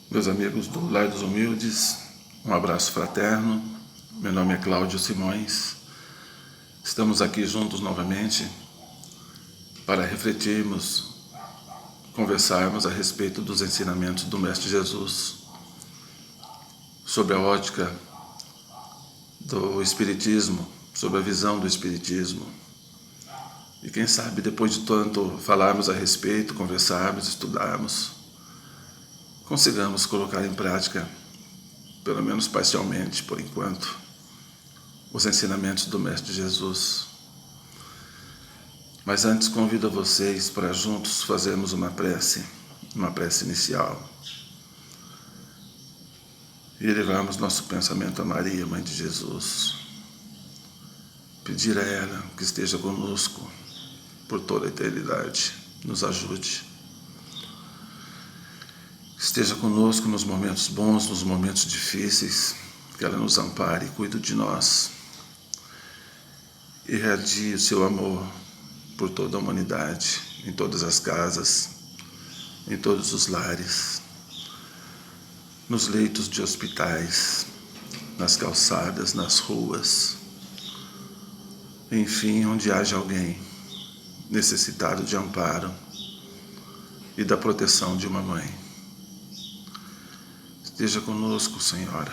Meus amigos do Lar dos Humildes, um abraço fraterno. Meu nome é Cláudio Simões. Estamos aqui juntos novamente para refletirmos, conversarmos a respeito dos ensinamentos do Mestre Jesus, sobre a ótica do Espiritismo, sobre a visão do Espiritismo. E quem sabe, depois de tanto falarmos a respeito, conversarmos, estudarmos, consigamos colocar em prática, pelo menos parcialmente, por enquanto, os ensinamentos do Mestre Jesus. Mas antes convido a vocês para juntos fazermos uma prece inicial, e levarmos nosso pensamento a Maria, Mãe de Jesus. Pedir a ela que esteja conosco por toda a eternidade, nos ajude. Esteja conosco nos momentos bons, nos momentos difíceis, que ela nos ampare e cuide de nós. E irradie o seu amor por toda a humanidade, em todas as casas, em todos os lares, nos leitos de hospitais, nas calçadas, nas ruas, enfim, onde haja alguém necessitado de amparo e da proteção de uma mãe. Esteja conosco, Senhora.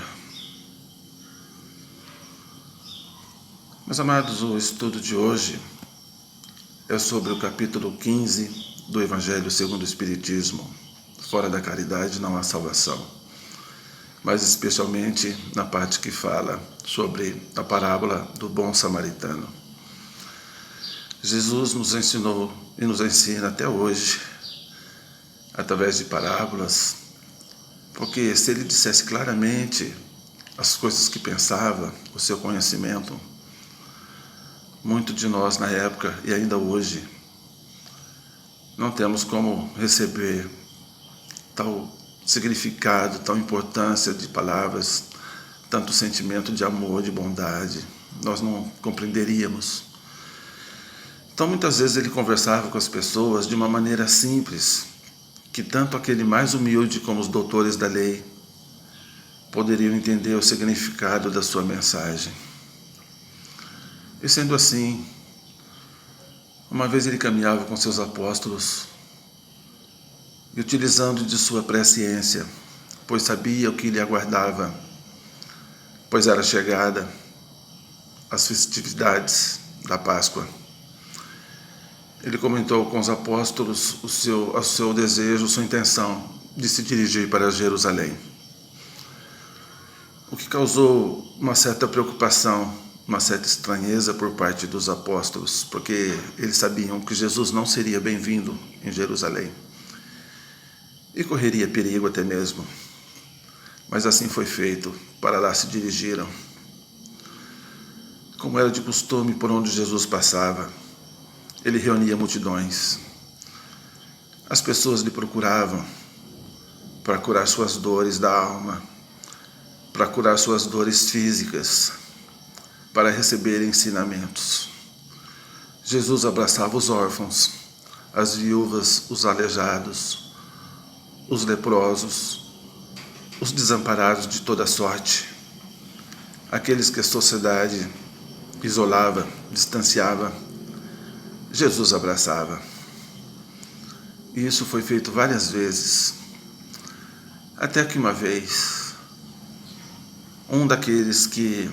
Meus amados, o estudo de hoje é sobre o capítulo 15 do Evangelho segundo o Espiritismo. Fora da caridade não há salvação. Mas especialmente na parte que fala sobre a parábola do bom samaritano. Jesus nos ensinou e nos ensina até hoje, através de parábolas, porque se ele dissesse claramente as coisas que pensava, o seu conhecimento, muito de nós na época e ainda hoje não temos como receber tal significado, tal importância de palavras, tanto sentimento de amor, de bondade. Nós não compreenderíamos. Então muitas vezes ele conversava com as pessoas de uma maneira simples, que tanto aquele mais humilde como os doutores da lei poderiam entender o significado da sua mensagem. E sendo assim, uma vez ele caminhava com seus apóstolos e utilizando de sua presciência, pois sabia o que lhe aguardava, pois era chegada as festividades da Páscoa. Ele comentou com os apóstolos o seu desejo, sua intenção de se dirigir para Jerusalém. O que causou uma certa preocupação, uma certa estranheza por parte dos apóstolos, porque eles sabiam que Jesus não seria bem-vindo em Jerusalém e correria perigo até mesmo. Mas assim foi feito, para lá se dirigiram. Como era de costume, por onde Jesus passava, ele reunia multidões. As pessoas lhe procuravam para curar suas dores da alma, para curar suas dores físicas, para receber ensinamentos. Jesus abraçava os órfãos, as viúvas, os aleijados, os leprosos, os desamparados de toda sorte, aqueles que a sociedade isolava, distanciava. Jesus abraçava. E isso foi feito várias vezes, até que uma vez, um daqueles que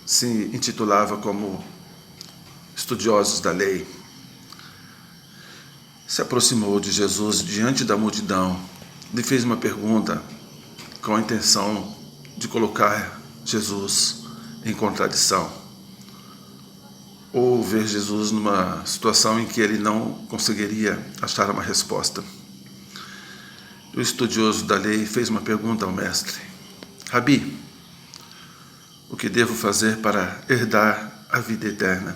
se intitulava como estudiosos da lei, se aproximou de Jesus diante da multidão, lhe fez uma pergunta com a intenção de colocar Jesus em contradição, ou ver Jesus numa situação em que ele não conseguiria achar uma resposta. O estudioso da lei fez uma pergunta ao mestre: Rabi, o que devo fazer para herdar a vida eterna?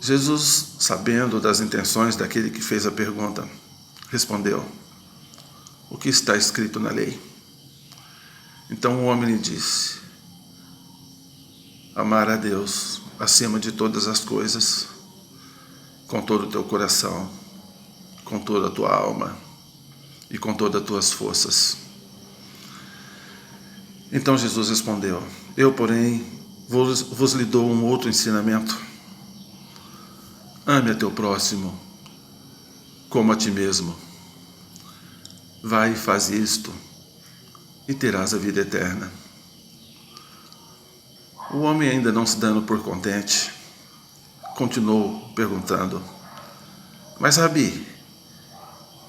Jesus, sabendo das intenções daquele que fez a pergunta, respondeu: o que está escrito na lei? Então o homem lhe disse: amar a Deus acima de todas as coisas, com todo o teu coração, com toda a tua alma, e com todas as tuas forças. Então Jesus respondeu: eu, porém, vos lhe dou um outro ensinamento. Ame a teu próximo como a ti mesmo. Vai e faz isto, e terás a vida eterna. O homem, ainda não se dando por contente, continuou perguntando: mas, Rabi,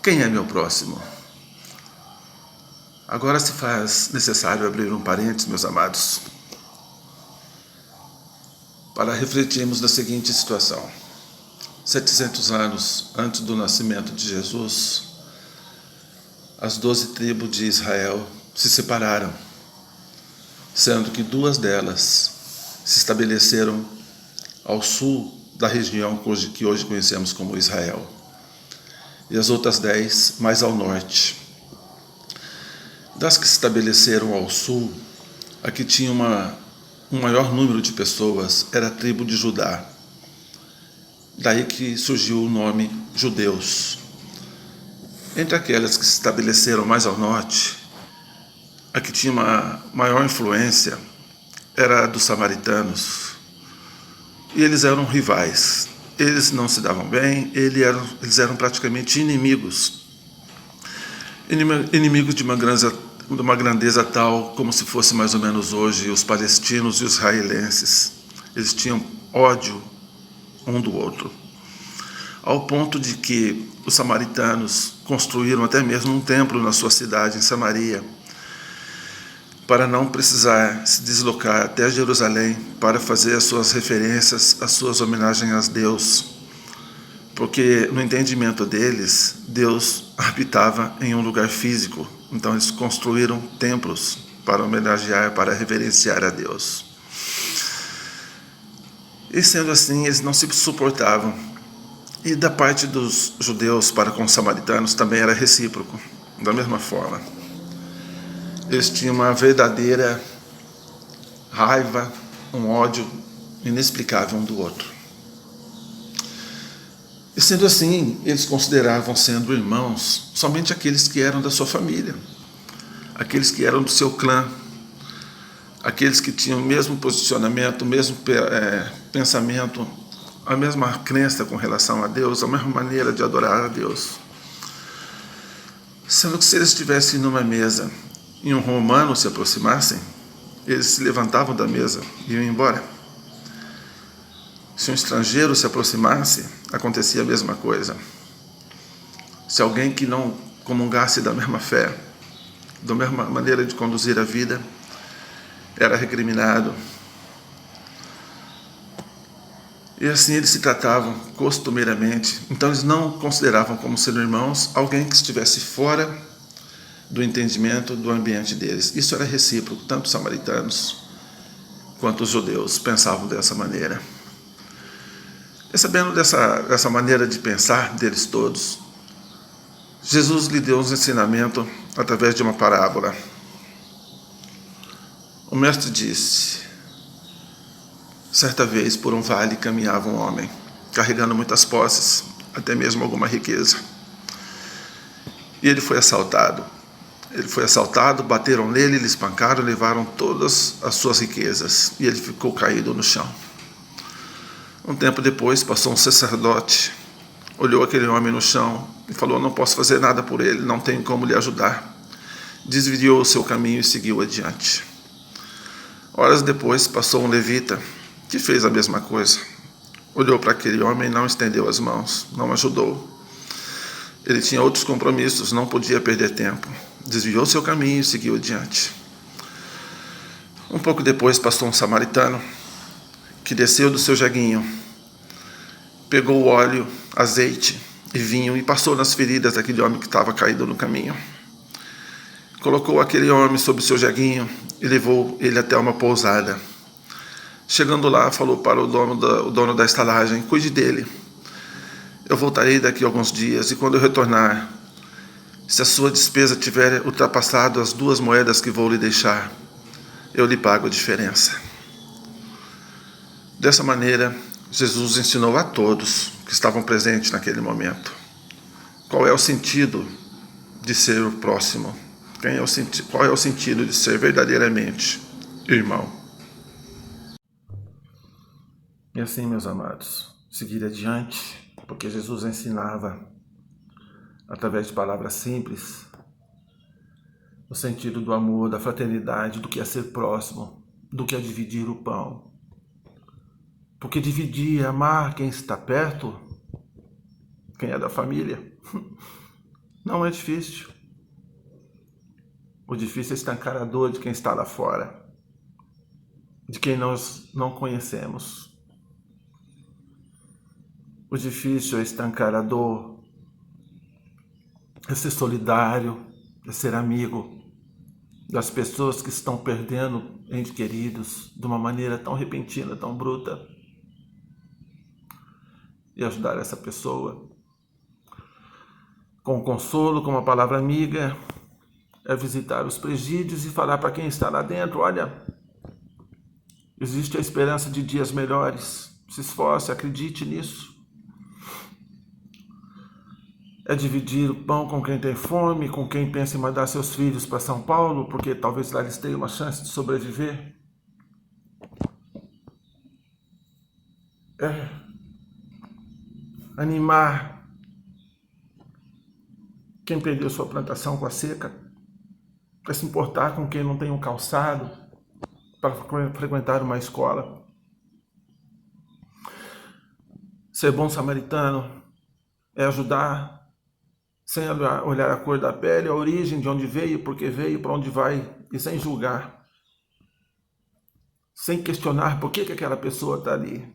quem é meu próximo? Agora se faz necessário abrir um parênteses, meus amados, para refletirmos na seguinte situação. 700 anos antes do nascimento de Jesus, as 12 tribos de Israel se separaram, sendo que 2 delas se estabeleceram ao sul da região que hoje conhecemos como Israel, e as outras 10 mais ao norte. Das que se estabeleceram ao sul, a que tinha um maior número de pessoas era a tribo de Judá. Daí que surgiu o nome judeus. Entre aquelas que se estabeleceram mais ao norte, a que tinha uma maior influência era a dos samaritanos. E eles eram rivais. Eles não se davam bem, eles eram praticamente inimigos. Inimigos de uma grandeza tal como se fosse mais ou menos hoje os palestinos e os israelenses. Eles tinham ódio um do outro, ao ponto de que os samaritanos construíram até mesmo um templo na sua cidade, em Samaria, para não precisar se deslocar até Jerusalém para fazer as suas referências, as suas homenagens a Deus, porque no entendimento deles, Deus habitava em um lugar físico. Então eles construíram templos para homenagear, para reverenciar a Deus. E sendo assim, eles não se suportavam. E da parte dos judeus para com os samaritanos também era recíproco, da mesma forma. Eles tinham uma verdadeira raiva, um ódio inexplicável um do outro. E sendo assim, eles consideravam sendo irmãos somente aqueles que eram da sua família, aqueles que eram do seu clã, aqueles que tinham o mesmo posicionamento, o mesmo pensamento, a mesma crença com relação a Deus, a mesma maneira de adorar a Deus. Sendo que se eles estivessem numa mesa e um romano se aproximassem, eles se levantavam da mesa e iam embora. Se um estrangeiro se aproximasse, acontecia a mesma coisa. Se alguém que não comungasse da mesma fé, da mesma maneira de conduzir a vida, era recriminado. E assim eles se tratavam costumeiramente. Então eles não consideravam como sendo irmãos alguém que estivesse fora do entendimento do ambiente deles. Isso era recíproco, tanto os samaritanos quanto os judeus pensavam dessa maneira. E sabendo dessa maneira de pensar deles todos, Jesus lhe deu um ensinamento através de uma parábola. O mestre disse: certa vez por um vale caminhava um homem, carregando muitas posses, até mesmo alguma riqueza. E ele foi assaltado. Bateram nele, lhe espancaram, levaram todas as suas riquezas, e ele ficou caído no chão. Um tempo depois, passou um sacerdote, olhou aquele homem no chão e falou: não posso fazer nada por ele, não tenho como lhe ajudar. Desviou o seu caminho e seguiu adiante. Horas depois, passou um levita, que fez a mesma coisa. Olhou para aquele homem e não estendeu as mãos, não ajudou. Ele tinha outros compromissos, não podia perder tempo. Desviou seu caminho e seguiu adiante. Um pouco depois, passou um samaritano, que desceu do seu jaguinho, pegou óleo, azeite e vinho e passou nas feridas daquele homem que estava caído no caminho. Colocou aquele homem sobre o seu jaguinho e levou ele até uma pousada. Chegando lá, falou para o dono da estalagem: cuide dele. Eu voltarei daqui a alguns dias e quando eu retornar, se a sua despesa tiver ultrapassado as 2 moedas que vou lhe deixar, eu lhe pago a diferença. Dessa maneira, Jesus ensinou a todos que estavam presentes naquele momento qual é o sentido de ser o próximo? Qual é o sentido de ser verdadeiramente irmão? E assim, meus amados, seguir adiante, porque Jesus ensinava, através de palavras simples, o sentido do amor, da fraternidade, do que é ser próximo, do que é dividir o pão. Porque dividir, amar quem está perto, quem é da família, não é difícil. O difícil é estancar a dor de quem está lá fora, de quem nós não conhecemos. O difícil é estancar a dor, é ser solidário, é ser amigo das pessoas que estão perdendo entes queridos de uma maneira tão repentina, tão bruta, e ajudar essa pessoa com consolo, com uma palavra amiga, é visitar os presídios e falar para quem está lá dentro: olha, existe a esperança de dias melhores, se esforce, acredite nisso. É dividir o pão com quem tem fome, com quem pensa em mandar seus filhos para São Paulo, porque talvez lá eles tenham uma chance de sobreviver. É animar quem perdeu sua plantação com a seca, é se importar com quem não tem um calçado para frequentar uma escola. Ser bom samaritano é ajudar sem olhar a cor da pele, a origem, de onde veio, por que veio, para onde vai, e sem julgar, sem questionar por que aquela pessoa está ali.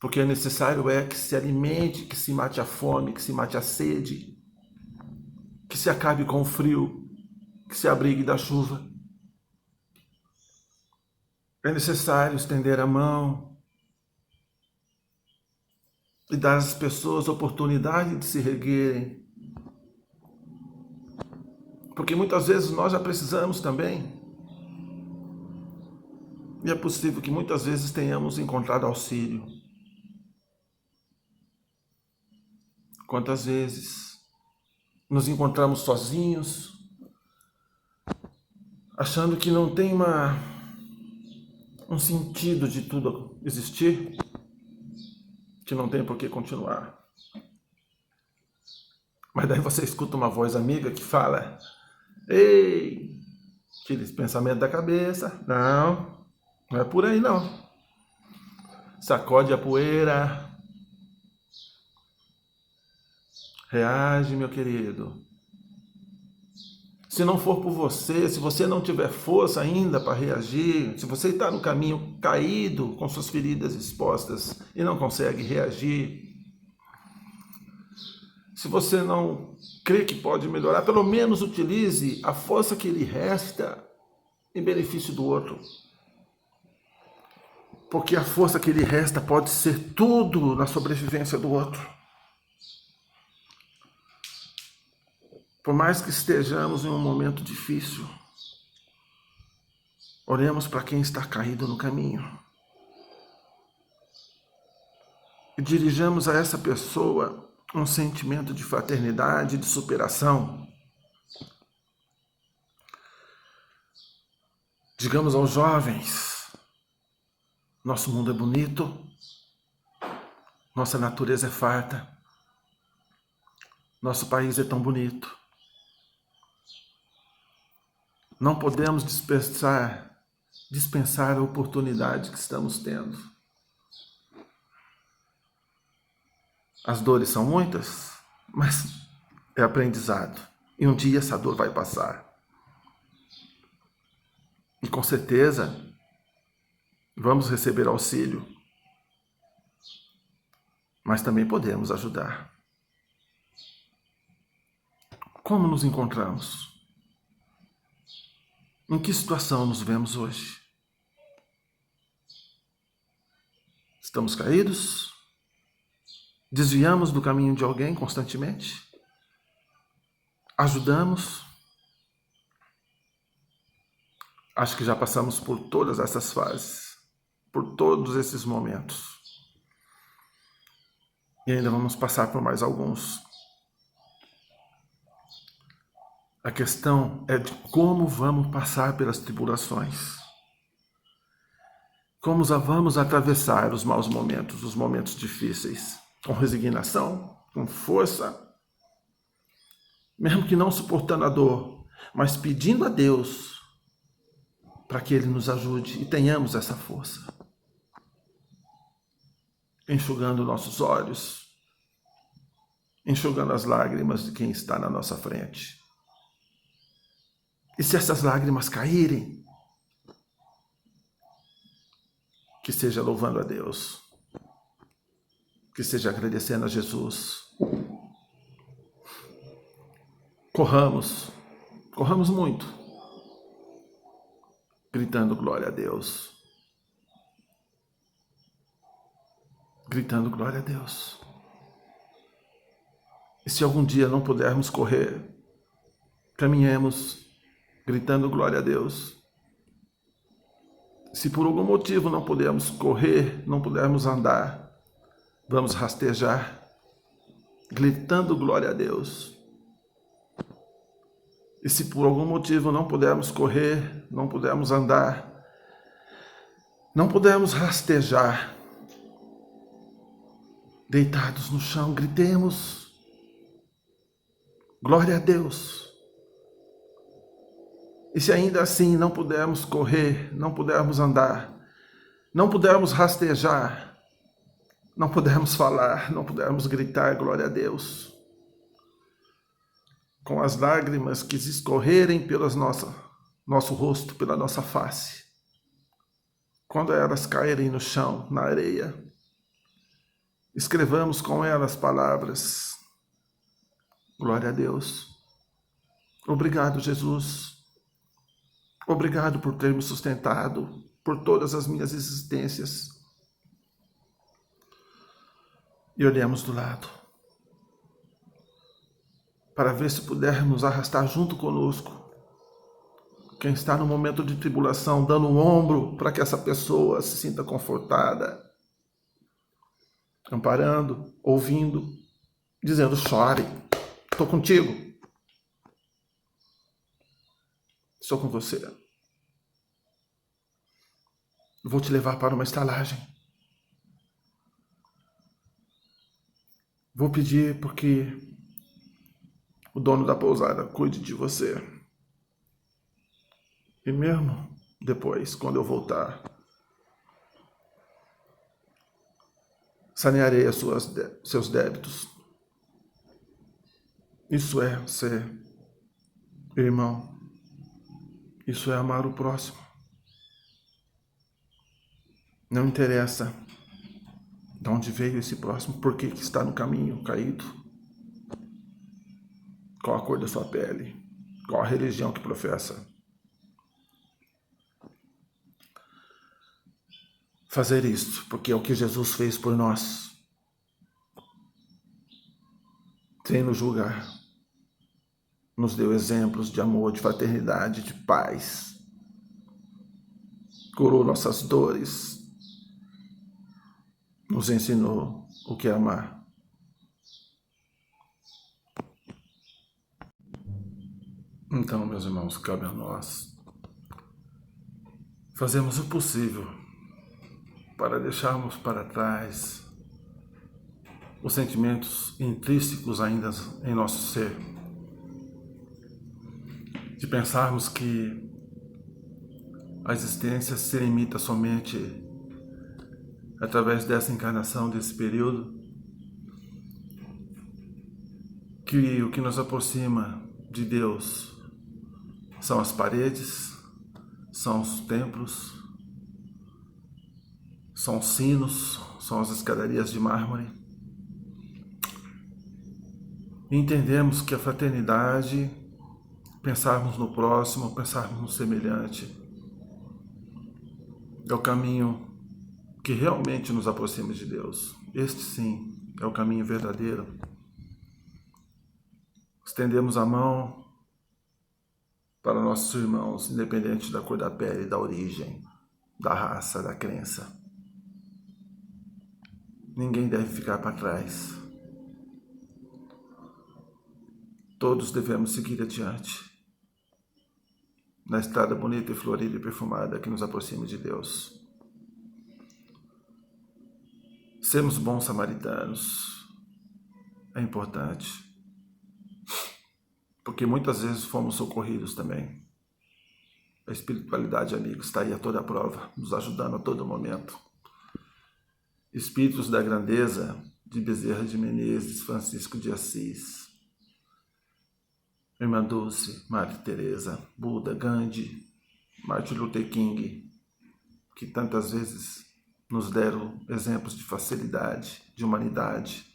Porque é necessário que se alimente, que se mate a fome, que se mate a sede, que se acabe com o frio, que se abrigue da chuva. É necessário estender a mão e dar às pessoas a oportunidade de se reerguerem. Porque muitas vezes nós já precisamos também. E é possível que muitas vezes tenhamos encontrado auxílio. Quantas vezes nos encontramos sozinhos, achando que não tem um sentido de tudo existir, que não tem por que continuar. Mas daí você escuta uma voz amiga que fala: ei, tira esse pensamento da cabeça. Não é por aí não. Sacode a poeira. Reage, meu querido. Se não for por você, se você não tiver força ainda para reagir, se você está no caminho caído, com suas feridas expostas e não consegue reagir, se você não crê que pode melhorar, pelo menos utilize a força que lhe resta em benefício do outro. Porque a força que lhe resta pode ser tudo na sobrevivência do outro. Por mais que estejamos em um momento difícil, olhemos para quem está caído no caminho e dirijamos a essa pessoa um sentimento de fraternidade, de superação. Digamos aos jovens: nosso mundo é bonito, nossa natureza é farta, nosso país é tão bonito. Não podemos dispensar a oportunidade que estamos tendo. As dores são muitas, mas é aprendizado. E um dia essa dor vai passar. E com certeza vamos receber auxílio. Mas também podemos ajudar. Como nos encontramos? Em que situação nos vemos hoje? Estamos caídos? Desviamos do caminho de alguém constantemente? Ajudamos? Acho que já passamos por todas essas fases, por todos esses momentos. E ainda vamos passar por mais alguns. A questão é de como vamos passar pelas tribulações. Como vamos atravessar os maus momentos, os momentos difíceis, com resignação, com força, mesmo que não suportando a dor, mas pedindo a Deus para que Ele nos ajude e tenhamos essa força. Enxugando nossos olhos, enxugando as lágrimas de quem está na nossa frente. E se essas lágrimas caírem, que seja louvando a Deus, que seja agradecendo a Jesus. Corramos muito, gritando glória a Deus. Gritando glória a Deus. E se algum dia não pudermos correr, caminhemos gritando glória a Deus. Se por algum motivo não pudermos correr, não pudermos andar, vamos rastejar, gritando glória a Deus. E se por algum motivo não pudermos correr, não pudermos andar, não pudermos rastejar, deitados no chão, gritemos glória a Deus. E se ainda assim não pudermos correr, não pudermos andar, não pudermos rastejar, não pudermos falar, não pudermos gritar glória a Deus, com as lágrimas que escorrerem pelo nosso rosto, pela nossa face, quando elas caírem no chão, na areia, escrevamos com elas palavras: glória a Deus. Obrigado, Jesus. Obrigado por ter me sustentado por todas as minhas existências. E olhamos do lado, para ver se pudermos arrastar junto conosco quem está no momento de tribulação, dando um ombro para que essa pessoa se sinta confortada, amparando, ouvindo, dizendo: chore, estou contigo. Estou com você. Vou te levar para uma estalagem. Vou pedir porque o dono da pousada cuide de você. E mesmo depois, quando eu voltar, sanearei seus débitos. Isso é ser irmão. Isso é amar o próximo. Não interessa de onde veio esse próximo, por que está no caminho caído, qual a cor da sua pele, qual a religião que professa. Fazer isso, porque é o que Jesus fez por nós, sem nos julgar. Nos deu exemplos de amor, de fraternidade, de paz. Curou nossas dores. Nos ensinou o que é amar. Então, meus irmãos, cabe a nós fazermos o possível para deixarmos para trás os sentimentos intrínsecos ainda em nosso ser. De pensarmos que a existência se limita somente através dessa encarnação, desse período, que o que nos aproxima de Deus são as paredes, são os templos, são os sinos, são as escadarias de mármore. E entendemos que a fraternidade, pensarmos no próximo, pensarmos no semelhante, é o caminho que realmente nos aproxima de Deus. Este sim é o caminho verdadeiro. Estendemos a mão para nossos irmãos, independente da cor da pele, da origem, da raça, da crença. Ninguém deve ficar para trás. Todos devemos seguir adiante. na estrada bonita e florida e perfumada que nos aproxima de Deus. Sermos bons samaritanos é importante, porque muitas vezes fomos socorridos também. A espiritualidade, amigos, está aí a toda prova, nos ajudando a todo momento. Espíritos da grandeza de Bezerra de Menezes, Francisco de Assis, Irmã Dulce, Madre Teresa, Buda, Gandhi, Martin Luther King, que tantas vezes nos deram exemplos de facilidade, de humanidade.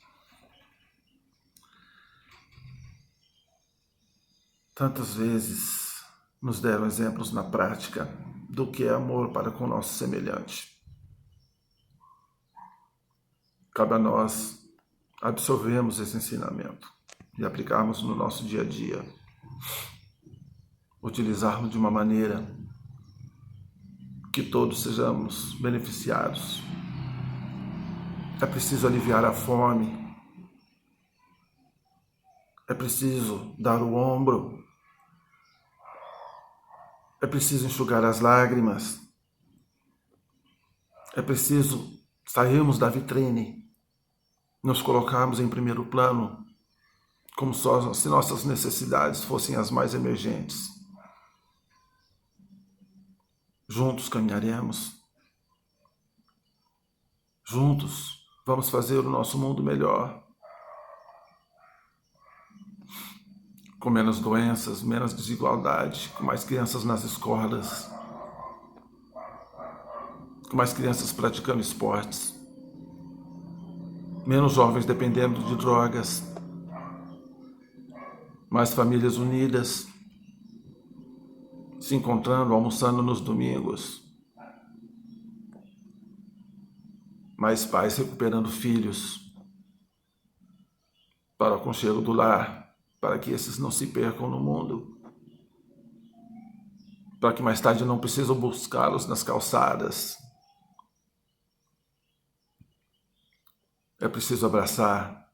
Tantas vezes nos deram exemplos na prática do que é amor para com o nosso semelhante. Cabe a nós absorvermos esse ensinamento e aplicarmos no nosso dia a dia. Utilizarmos de uma maneira que todos sejamos beneficiados. É preciso aliviar a fome. É preciso dar o ombro. É preciso enxugar as lágrimas. É preciso sairmos da vitrine, nos colocarmos em primeiro plano, como se nossas necessidades fossem as mais emergentes. Juntos caminharemos. Juntos vamos fazer o nosso mundo melhor. Com menos doenças, menos desigualdade, com mais crianças nas escolas, com mais crianças praticando esportes, menos jovens dependendo de drogas, mais famílias unidas, se encontrando, almoçando nos domingos, mais pais recuperando filhos para o aconchego do lar, para que esses não se percam no mundo, para que mais tarde não precisam buscá-los nas calçadas. É preciso abraçar,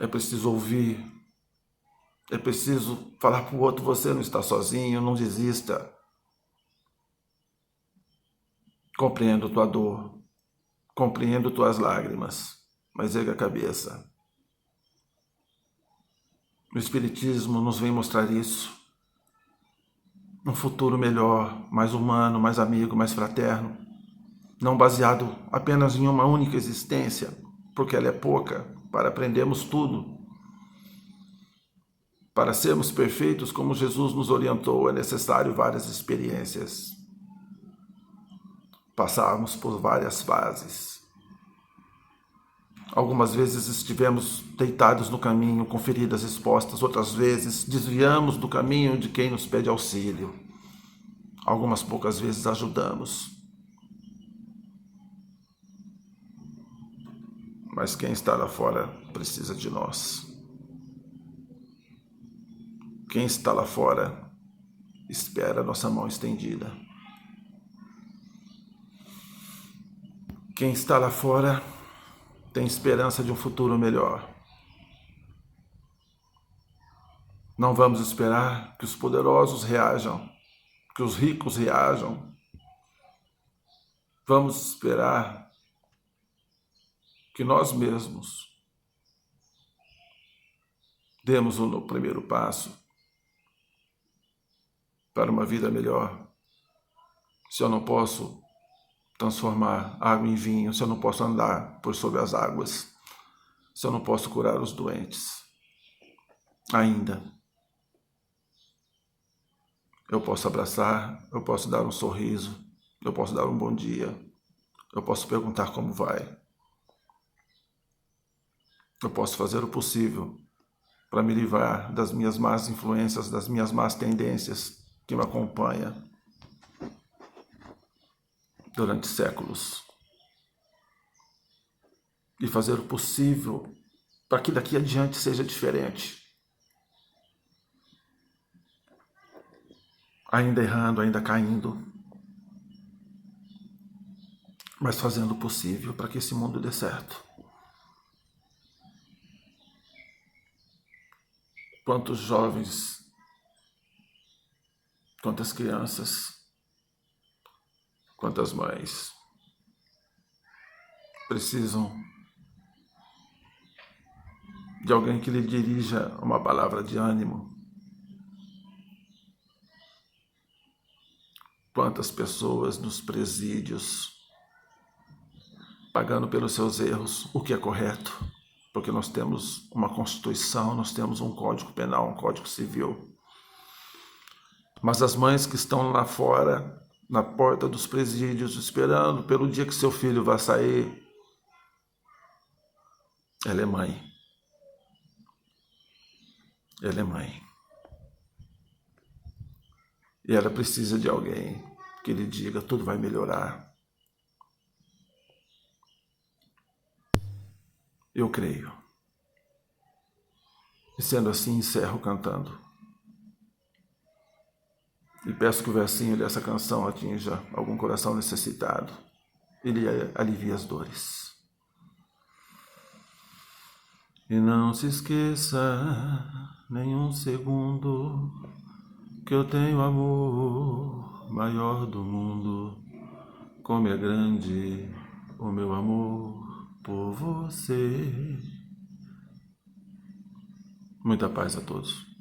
é preciso ouvir, é preciso falar para o outro: você não está sozinho, não desista. Compreendo tua dor, compreendo tuas lágrimas, mas erga a cabeça. O Espiritismo nos vem mostrar isso. Um futuro melhor, mais humano, mais amigo, mais fraterno. Não baseado apenas em uma única existência, porque ela é pouca, para aprendermos tudo. Para sermos perfeitos, como Jesus nos orientou, é necessário várias experiências. Passarmos por várias fases. Algumas vezes estivemos deitados no caminho com feridas expostas, outras vezes desviamos do caminho de quem nos pede auxílio. Algumas poucas vezes ajudamos. Mas quem está lá fora precisa de nós. Quem está lá fora espera a nossa mão estendida. Quem está lá fora tem esperança de um futuro melhor. Não vamos esperar que os poderosos reajam, que os ricos reajam. Vamos esperar que nós mesmos demos o primeiro passo para uma vida melhor. Se eu não posso transformar água em vinho, se eu não posso andar por sobre as águas, se eu não posso curar os doentes, ainda eu posso abraçar, eu posso dar um sorriso, eu posso dar um bom dia, eu posso perguntar como vai. Eu posso fazer o possível para me livrar das minhas más influências, das minhas más tendências que me acompanham durante séculos. E fazer o possível para que daqui adiante seja diferente. Ainda errando, ainda caindo, mas fazendo o possível para que esse mundo dê certo. Quantos jovens Quantas crianças, quantas mães precisam de alguém que lhe dirija uma palavra de ânimo. Quantas pessoas nos presídios, pagando pelos seus erros, o que é correto, porque nós temos uma Constituição, nós temos um Código Penal, um Código Civil. Mas as mães que estão lá fora, na porta dos presídios, esperando pelo dia que seu filho vai sair, ela é mãe. Ela é mãe. E ela precisa de alguém que lhe diga: tudo vai melhorar. Eu creio. E sendo assim, encerro cantando. E peço que o versinho dessa canção atinja algum coração necessitado e lhe alivie as dores. E não se esqueça nenhum segundo que eu tenho amor maior do mundo. Como é grande o meu amor por você. Muita paz a todos.